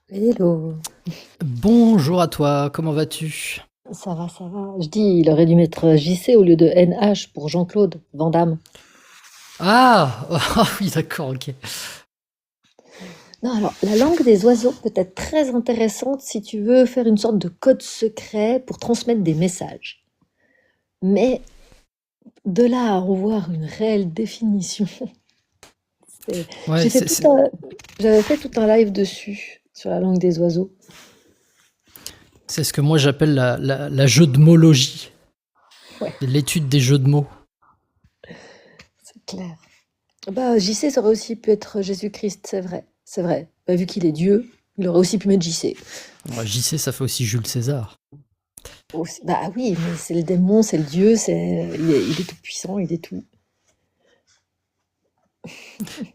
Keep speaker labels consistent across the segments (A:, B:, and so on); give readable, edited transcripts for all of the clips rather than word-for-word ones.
A: Hello,
B: Bonjour à toi, comment vas-tu?
A: ça va, ça va. Je dis, il aurait dû mettre JC au lieu de NH pour Jean-Claude Van Damme.
B: Ah! Ah oui, d'accord, ok.
A: Non, alors, la langue des oiseaux peut être très intéressante si tu veux faire une sorte de code secret pour transmettre des messages. Mais de là à en voir une réelle définition, c'est-
B: Ouais,
A: j'ai fait tout un, j'avais fait tout un live dessus, sur la langue des oiseaux.
B: c'est ce que moi j'appelle la jeu de mologie.
A: Ouais,
B: C'est l'étude des jeux de mots.
A: c'est clair. Bah, JC, ça aurait aussi pu être Jésus-Christ, c'est vrai. C'est vrai. Bah, vu qu'il est Dieu, il aurait aussi pu mettre JC.
B: Ouais, JC, ça fait aussi Jules César.
A: Bah oui, mais c'est le démon, c'est le dieu, il est tout puissant, il est tout.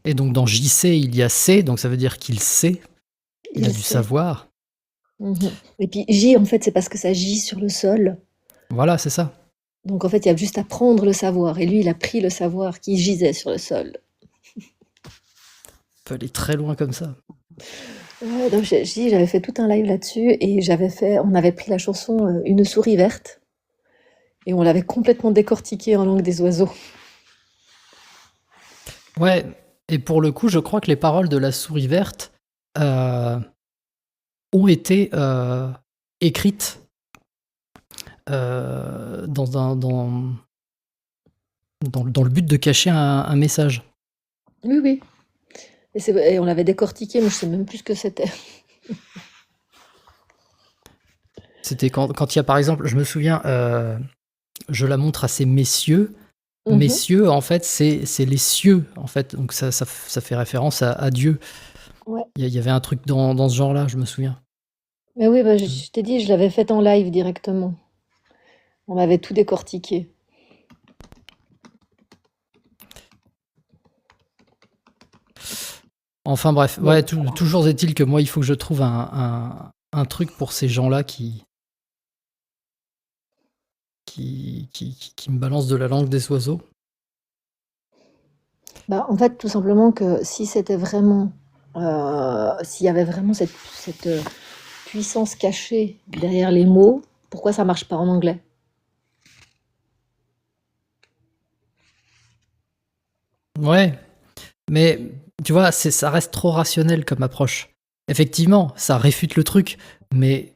B: Et donc dans JC, il y a C, donc ça veut dire qu'il sait, il a
A: Il
B: du
A: sait.
B: savoir.
A: Mhm. Et puis J, en fait, c'est parce que ça gît sur le sol.
B: Voilà, c'est ça.
A: Donc en fait, il y a juste à prendre le savoir. Et lui, il a pris le savoir qui gisait sur le sol.
B: On peut aller très loin comme ça.
A: Ouais, donc j'avais fait tout un live là-dessus et on avait pris la chanson Une souris verte et on l'avait complètement décortiquée en langue des oiseaux.
B: Ouais, et pour le coup, je crois que les paroles de la souris verte euh, ont été écrites dans le but de cacher un message.
A: Oui, oui. Et on l'avait décortiquée, mais je sais même plus ce que c'était.
B: C'était quand il y a par exemple, je me souviens, je la montre à ces messieurs.
A: Mhm.
B: Messieurs, en fait, c'est les cieux, en fait. Donc ça fait référence à Dieu.
A: Ouais.
B: Il y avait un truc dans ce genre-là, je me souviens.
A: Mais oui, bah, je t'ai dit, je l'avais faite en live directement. On m'avait tout décortiqué.
B: Enfin bref,
A: Mais
B: ouais,
A: bon, voilà.
B: toujours est-il que moi, il faut que je trouve un truc pour ces gens-là qui me balancent de la langue des oiseaux.
A: Bah, en fait, tout simplement que si c'était vraiment, s'il y avait vraiment cette puissance cachée derrière les mots, pourquoi ça marche pas en anglais?
B: Ouais, mais tu vois, ça reste trop rationnel comme approche. Effectivement, ça réfute le truc, mais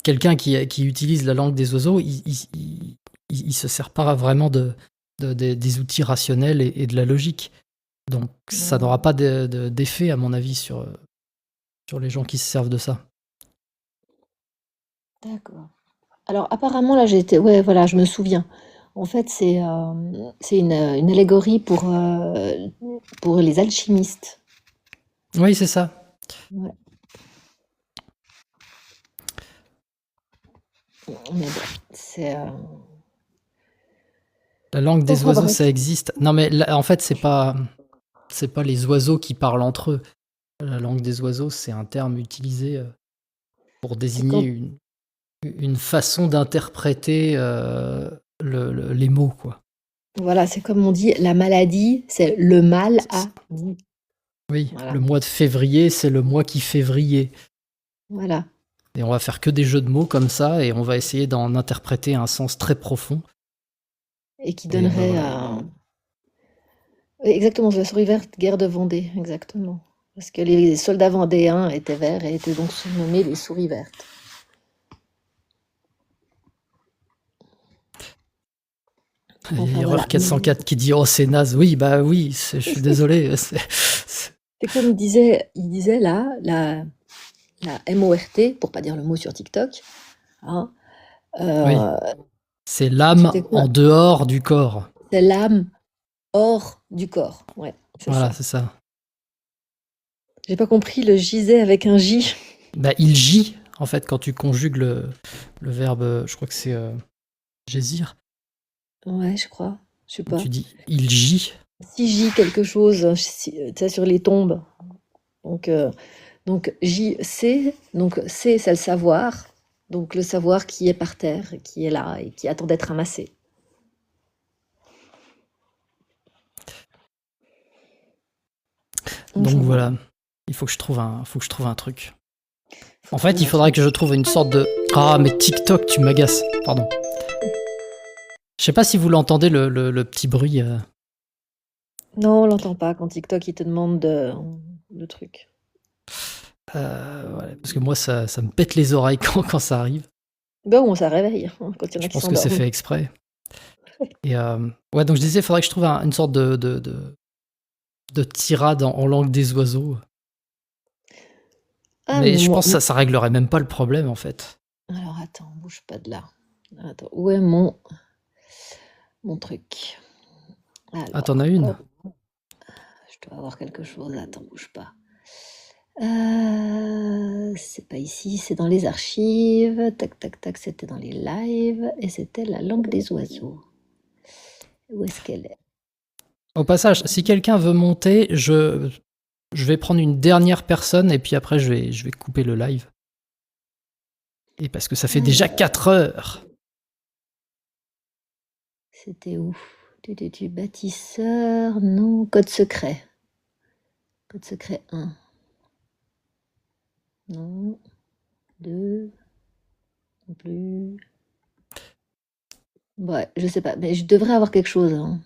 B: quelqu'un qui utilise la langue des oiseaux, il se sert pas vraiment des outils rationnels et de la logique. Donc ça n'aura
A: Mmh,
B: pas d'effet, à mon avis, sur les gens qui se servent de ça.
A: d'accord. Alors apparemment là, j'ai été ouais, voilà, je me souviens. En fait, c'est une allégorie pour les alchimistes.
B: Oui, c'est ça.
A: Ouais, mais bon,
B: La langue des
A: enfin
B: oiseaux,
A: bref.
B: ça existe. Non, mais en fait, c'est pas les oiseaux qui parlent entre eux. La langue des oiseaux, c'est un terme utilisé pour
A: C'est
B: désigner
A: quand
B: une façon d'interpréter les mots, quoi.
A: voilà, c'est comme on dit, la maladie, c'est le mal a dit.
B: Oui,
A: Voilà,
B: le mois de février, c'est le mois qui fait vriller.
A: voilà.
B: Et on va faire que des jeux de mots comme ça, et on va essayer d'en interpréter un sens très profond.
A: Et qui
B: Et ben
A: donnerait
B: voilà.
A: un oui, exactement, la souris verte, guerre de Vendée, exactement. Parce que les soldats vendéens étaient verts et étaient donc surnommés les souris vertes. Enfin
B: Erreur
A: voilà. Mais
B: 404 qui dit oh c'est naze. Oui, bah oui, je suis désolé.
A: c'est comme il disait là, la MORT, pour pas dire le mot sur TikTok, hein,
B: Oui,
A: euh,
B: c'est l'âme
A: c'était quoi?
B: en dehors du corps.
A: C'est l'âme hors du corps. Ouais, c'est
B: Voilà,
A: ça.
B: c'est ça.
A: J'ai pas compris le gisait avec un J.
B: Bah il gît, en fait, quand tu conjugues le verbe, je crois que c'est gésir,
A: Ouais, je crois. Je sais
B: où
A: pas.
B: tu dis il gît.
A: Si J quelque chose, tu sais, sur les tombes. Donc, JC, donc C, c'est le savoir. Donc le savoir qui est par terre, qui est là et qui attend d'être ramassé.
B: Donc
A: Enfin voilà.
B: voilà, faut que je trouve un truc. En
A: Faut
B: fait,
A: trouver
B: il
A: un
B: faudrait
A: truc.
B: que je trouve une sorte de... Ah, mais TikTok, tu m'agaces. Pardon. Je sais pas si vous l'entendez, le petit bruit.
A: Non, on l'entend pas quand TikTok il te demande le truc.
B: Ouais, parce que moi, ça me pète les oreilles quand ça arrive.
A: Bon, ça réveille hein, quand il y en
B: Je
A: a qui
B: pense que c'est
A: s'endorment.
B: fait exprès. Et ouais, donc je disais, il faudrait que je trouve une sorte de tirade en langue des oiseaux.
A: Ah,
B: Mais
A: mais
B: je
A: moi,
B: pense que ça réglerait même pas le problème, en fait.
A: alors attends, bouge pas de là. Attends, où est mon truc?
B: Ah, t'en
A: Alors,
B: as une?
A: hop, je dois avoir quelque chose. Attends, bouge pas. C'est pas ici, c'est dans les archives. Tac, tac, tac, c'était dans les lives. Et c'était la langue des oiseaux. Où est-ce qu'elle est?
B: Au passage, si quelqu'un veut monter, je vais prendre une dernière personne et puis après, je vais couper le live. Et parce que ça fait déjà
A: Alors,
B: 4 heures.
A: c'était où? Tu bâtisseur, non, code secret. Code secret 1. Non. 2. Non plus. Ouais, je sais pas, mais je devrais avoir quelque chose, hein.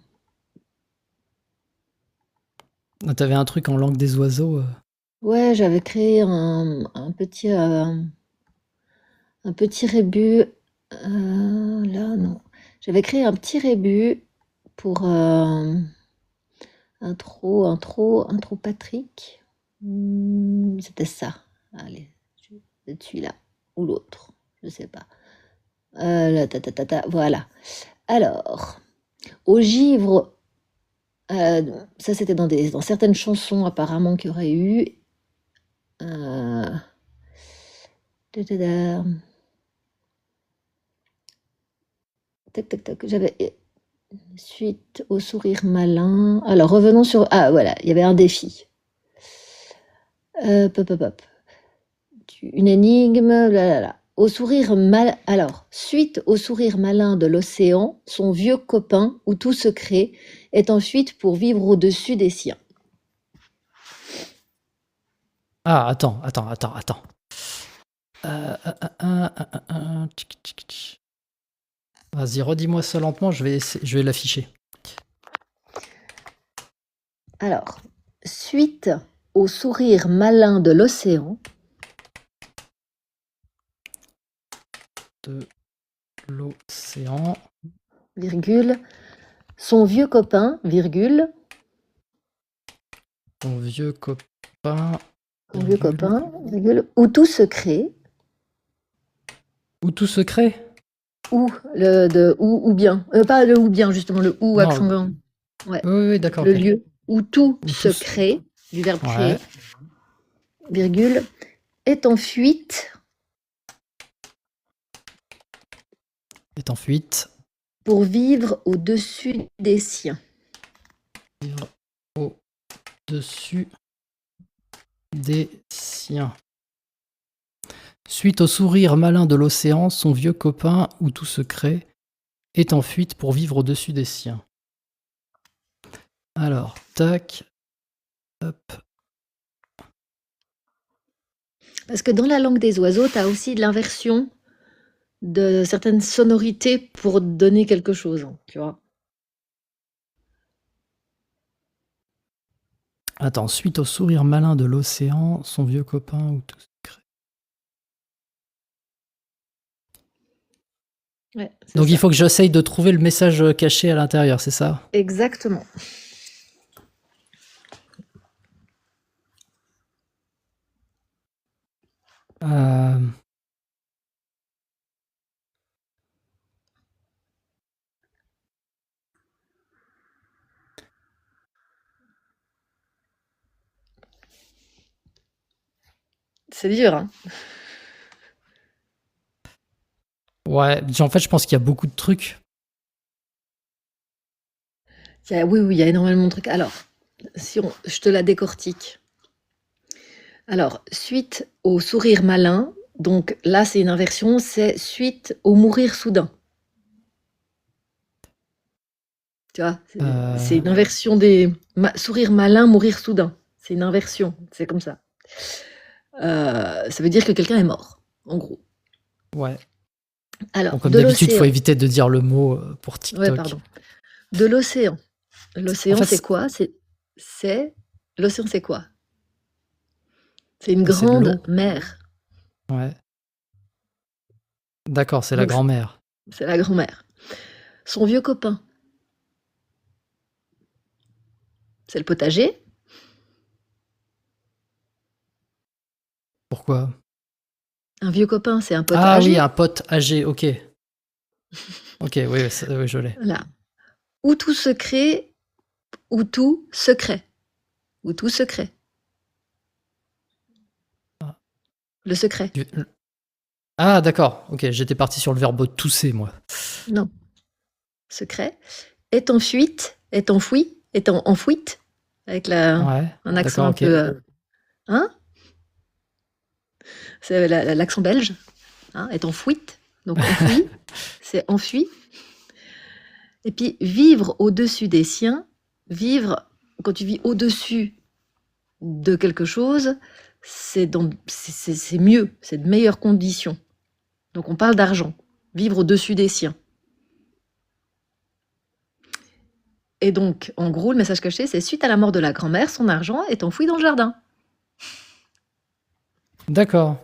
B: Ah, t'avais un truc en langue des oiseaux.
A: Ouais, j'avais créé un petit rébut. Là, non. J'avais créé un petit rébut pour intro Patrick. C'était ça. Allez, c'est celui-là ou l'autre, je sais pas. Là, voilà. Alors, au givre, ça c'était dans certaines chansons apparemment qu'il y aurait eu. Euh, ta-ta-da. Tac, tac, tac. J'avais suite au sourire malin. Alors revenons sur. Ah voilà, il y avait un défi. Pop, pop, pop. Une énigme. Là, là, là. Au sourire mal. Alors, suite au sourire malin de l'océan, son vieux copain, où tout se crée, est en fuite pour vivre au-dessus des siens.
B: Ah, attends. Vas-y, redis-moi ça lentement, je vais l'afficher.
A: Alors, suite au sourire malin de l'océan.
B: De l'océan.
A: Virgule. Son vieux copain, virgule.
B: Ton vieux copain.
A: Son vieux copain, virgule. Où tout se crée.
B: Où tout se crée?
A: Ou bien. Pas le ou bien, justement, le ou
B: Non,
A: accent. Ouais.
B: oui, d'accord.
A: Le
B: Ok.
A: lieu où tout
B: Où
A: se
B: tout se...
A: crée, du verbe
B: Ouais,
A: créer, virgule, est en fuite
B: est en fuite.
A: pour vivre au-dessus des siens.
B: Vivre au-dessus des siens. Suite au sourire malin de l'océan, son vieux copain, où tout se crée, est en fuite pour vivre au-dessus des siens. Alors, tac, hop.
A: Parce que dans la langue des oiseaux, tu as aussi de l'inversion de certaines sonorités pour donner quelque chose, tu vois.
B: Attends, suite au sourire malin de l'océan, son vieux copain, où tout se crée.
A: Ouais,
B: Donc il
A: ça.
B: faut que j'essaye de trouver le message caché à l'intérieur, c'est ça?
A: Exactement.
B: Euh...
A: C'est dur, hein.
B: Ouais, en fait, je pense qu'il y a beaucoup de trucs.
A: Oui, il y a énormément de trucs. Alors, je te la décortique. Alors, suite au sourire malin, donc là, c'est une inversion, c'est suite au mourir soudain. Tu vois, c'est une inversion sourire malin, mourir soudain. C'est une inversion, c'est comme ça. ça veut dire que quelqu'un est mort, en gros.
B: Ouais.
A: Alors,
B: Bon, comme
A: de
B: d'habitude, faut
A: l'océan.
B: éviter de dire le mot pour
A: Ouais,
B: TikTok.
A: pardon. De l'océan.
B: En
A: L'océan,
B: fait,
A: c'est quoi? L'océan, c'est quoi? C'est une
B: c'est de
A: grande
B: l'eau.
A: mer.
B: Ouais. D'accord, c'est la
A: Donc,
B: grand-mère.
A: c'est la grand-mère. Son vieux copain, c'est le potager.
B: Pourquoi?
A: Un vieux copain, c'est un pote
B: Ah oui,
A: âgé.
B: un pote âgé, ok. Ok, oui, oui, oui, je l'ai.
A: Voilà. Ou tout secret, ou tout secret. Ou tout secret.
B: Ah,
A: Le secret.
B: Ah, d'accord, ok, j'étais parti sur le verbe tousser, moi.
A: Non. Secret. Est en fuite, est enfoui, est en fuite. Avec
B: Ouais,
A: un accent
B: d'accord,
A: un
B: ok.
A: peu. Hein? C'est l'accent belge. Hein, est en fuite. Donc enfoui, c'est enfui. Et puis vivre au-dessus des siens. Vivre, quand tu vis au-dessus de quelque chose, c'est mieux, c'est de meilleures conditions. Donc on parle d'argent, vivre au-dessus des siens. Et donc, en gros, le message caché, c'est suite à la mort de la grand-mère, son argent est enfoui dans le jardin.
B: D'accord.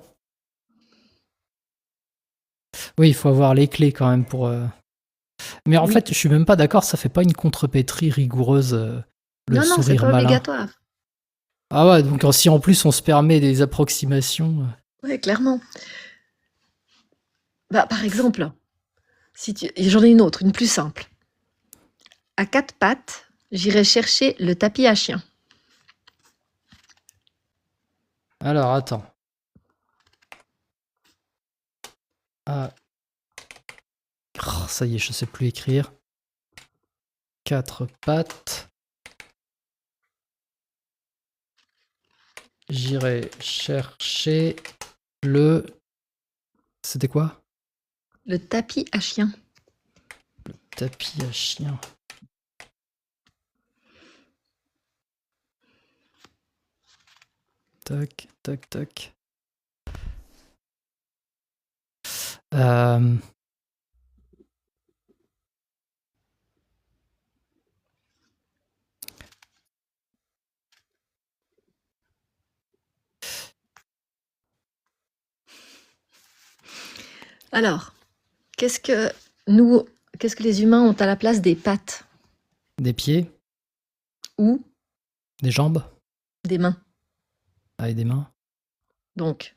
B: Oui, il faut avoir les clés quand même pour. Mais en
A: Oui.
B: fait, je suis même pas d'accord, ça fait pas une contrepétrie rigoureuse, le
A: Non, c'est
B: sourire
A: pas
B: malin.
A: obligatoire.
B: Ah ouais, donc si en plus on se permet des approximations.
A: Oui, clairement. Bah, par exemple, j'en ai une autre, une plus simple. À quatre pattes, j'irai chercher le tapis à chien.
B: Alors, attends. Ah. Oh, ça y est, je sais plus écrire. Quatre pattes. J'irai chercher le. C'était quoi?
A: Le tapis à chien.
B: Tapis à chien. Tac, tac, tac.
A: Alors, qu'est-ce que les humains ont à la place des pattes
B: Des pieds,
A: ou
B: des jambes,
A: des mains?
B: avec des mains.
A: Donc,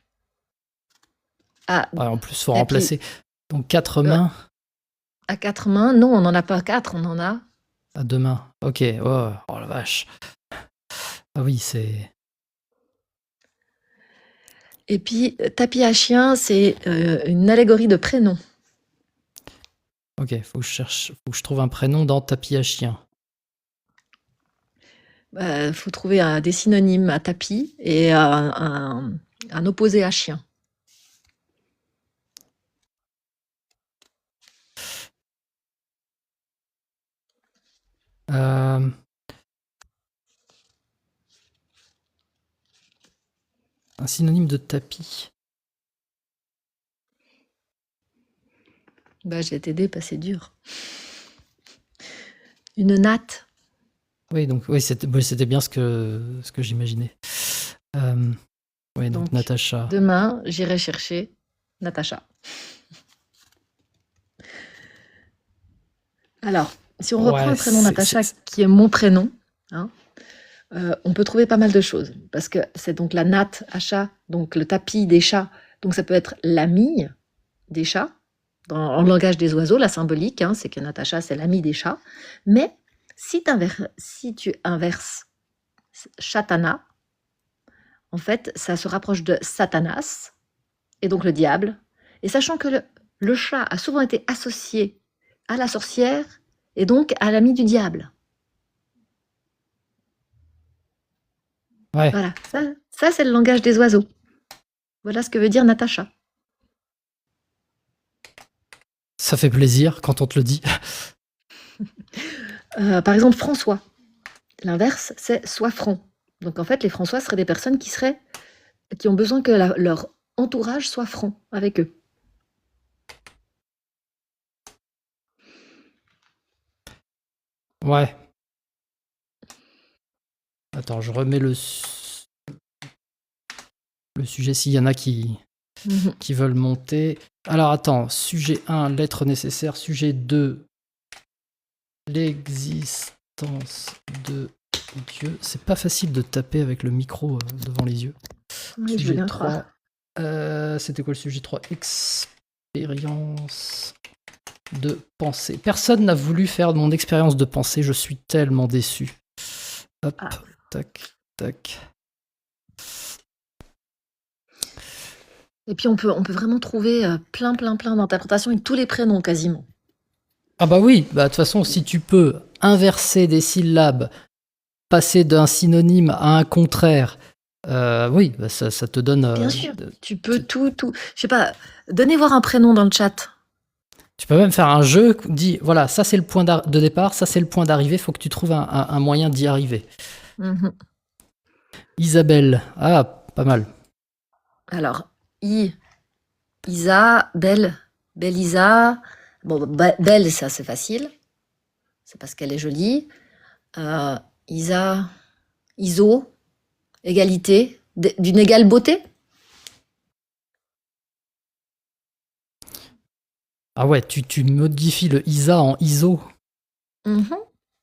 A: à,
B: Ah, en plus, faut
A: et puis,
B: remplacer. Donc quatre mains
A: à quatre mains, non, on n'en a pas quatre, on en a.
B: à deux mains. Ok, oh, oh la vache. Ah oui, c'est.
A: Et puis, tapis à chien, c'est une allégorie de prénom.
B: Ok, faut que je cherche, faut que je trouve un prénom dans tapis à chien.
A: Faut trouver des synonymes à tapis et un opposé à chien.
B: Un synonyme de tapis.
A: J'ai été aidée, pas c'est dur. Une natte.
B: Oui, donc oui, c'était bien ce que j'imaginais. Oui, donc Natacha.
A: Demain, j'irai chercher Natacha. Alors, si on reprend le prénom Natacha, qui est mon prénom, hein, on peut trouver pas mal de choses. Parce que c'est donc la natte à chat, donc le tapis des chats. Donc ça peut être l'ami des chats. En langage des oiseaux, la symbolique, hein, c'est que Natacha, c'est l'ami des chats. Mais si tu inverses Chatana, en fait, ça se rapproche de Satanas, et donc le diable. Et sachant que le chat a souvent été associé à la sorcière, et donc à l'ami du diable.
B: Ouais.
A: Voilà, ça c'est le langage des oiseaux. Voilà ce que veut dire Natacha.
B: Ça fait plaisir quand on te le dit.
A: Par exemple, François. L'inverse, c'est sois franc. Donc en fait, les François seraient des personnes qui seraient qui ont besoin que leur entourage soit franc avec eux.
B: Ouais. Attends, je remets le sujet s'il y en a qui veulent monter. Alors attends, sujet 1, lettre nécessaire. Sujet 2, l'existence de Dieu. C'est pas facile de taper avec le micro devant les yeux.
A: Oui, je veux
B: Sujet
A: bien
B: 3,
A: croire.
B: c'était quoi le sujet 3? Expérience de pensée. Personne n'a voulu faire mon expérience de pensée, je suis tellement déçu. Hop, tac, tac.
A: Et puis on peut vraiment trouver plein d'interprétations avec tous les prénoms quasiment.
B: Ah bah oui, bah de toute façon, si tu peux inverser des syllabes, passer d'un synonyme à un contraire, oui, bah ça te donne...
A: Bien sûr, tu peux tout. Je sais pas, donnez voir un prénom dans le chat.
B: Tu peux même faire un jeu, dis, voilà, ça c'est le point de départ, ça c'est le point d'arrivée, faut que tu trouves un moyen d'y arriver. Isabelle, ah, pas mal.
A: Alors, Isa, Belle, Belisa. Bon, Belle, ça c'est facile. C'est parce qu'elle est jolie. Isa, Iso, égalité, d'une égale beauté.
B: Ah ouais, tu modifies le Isa en ISO.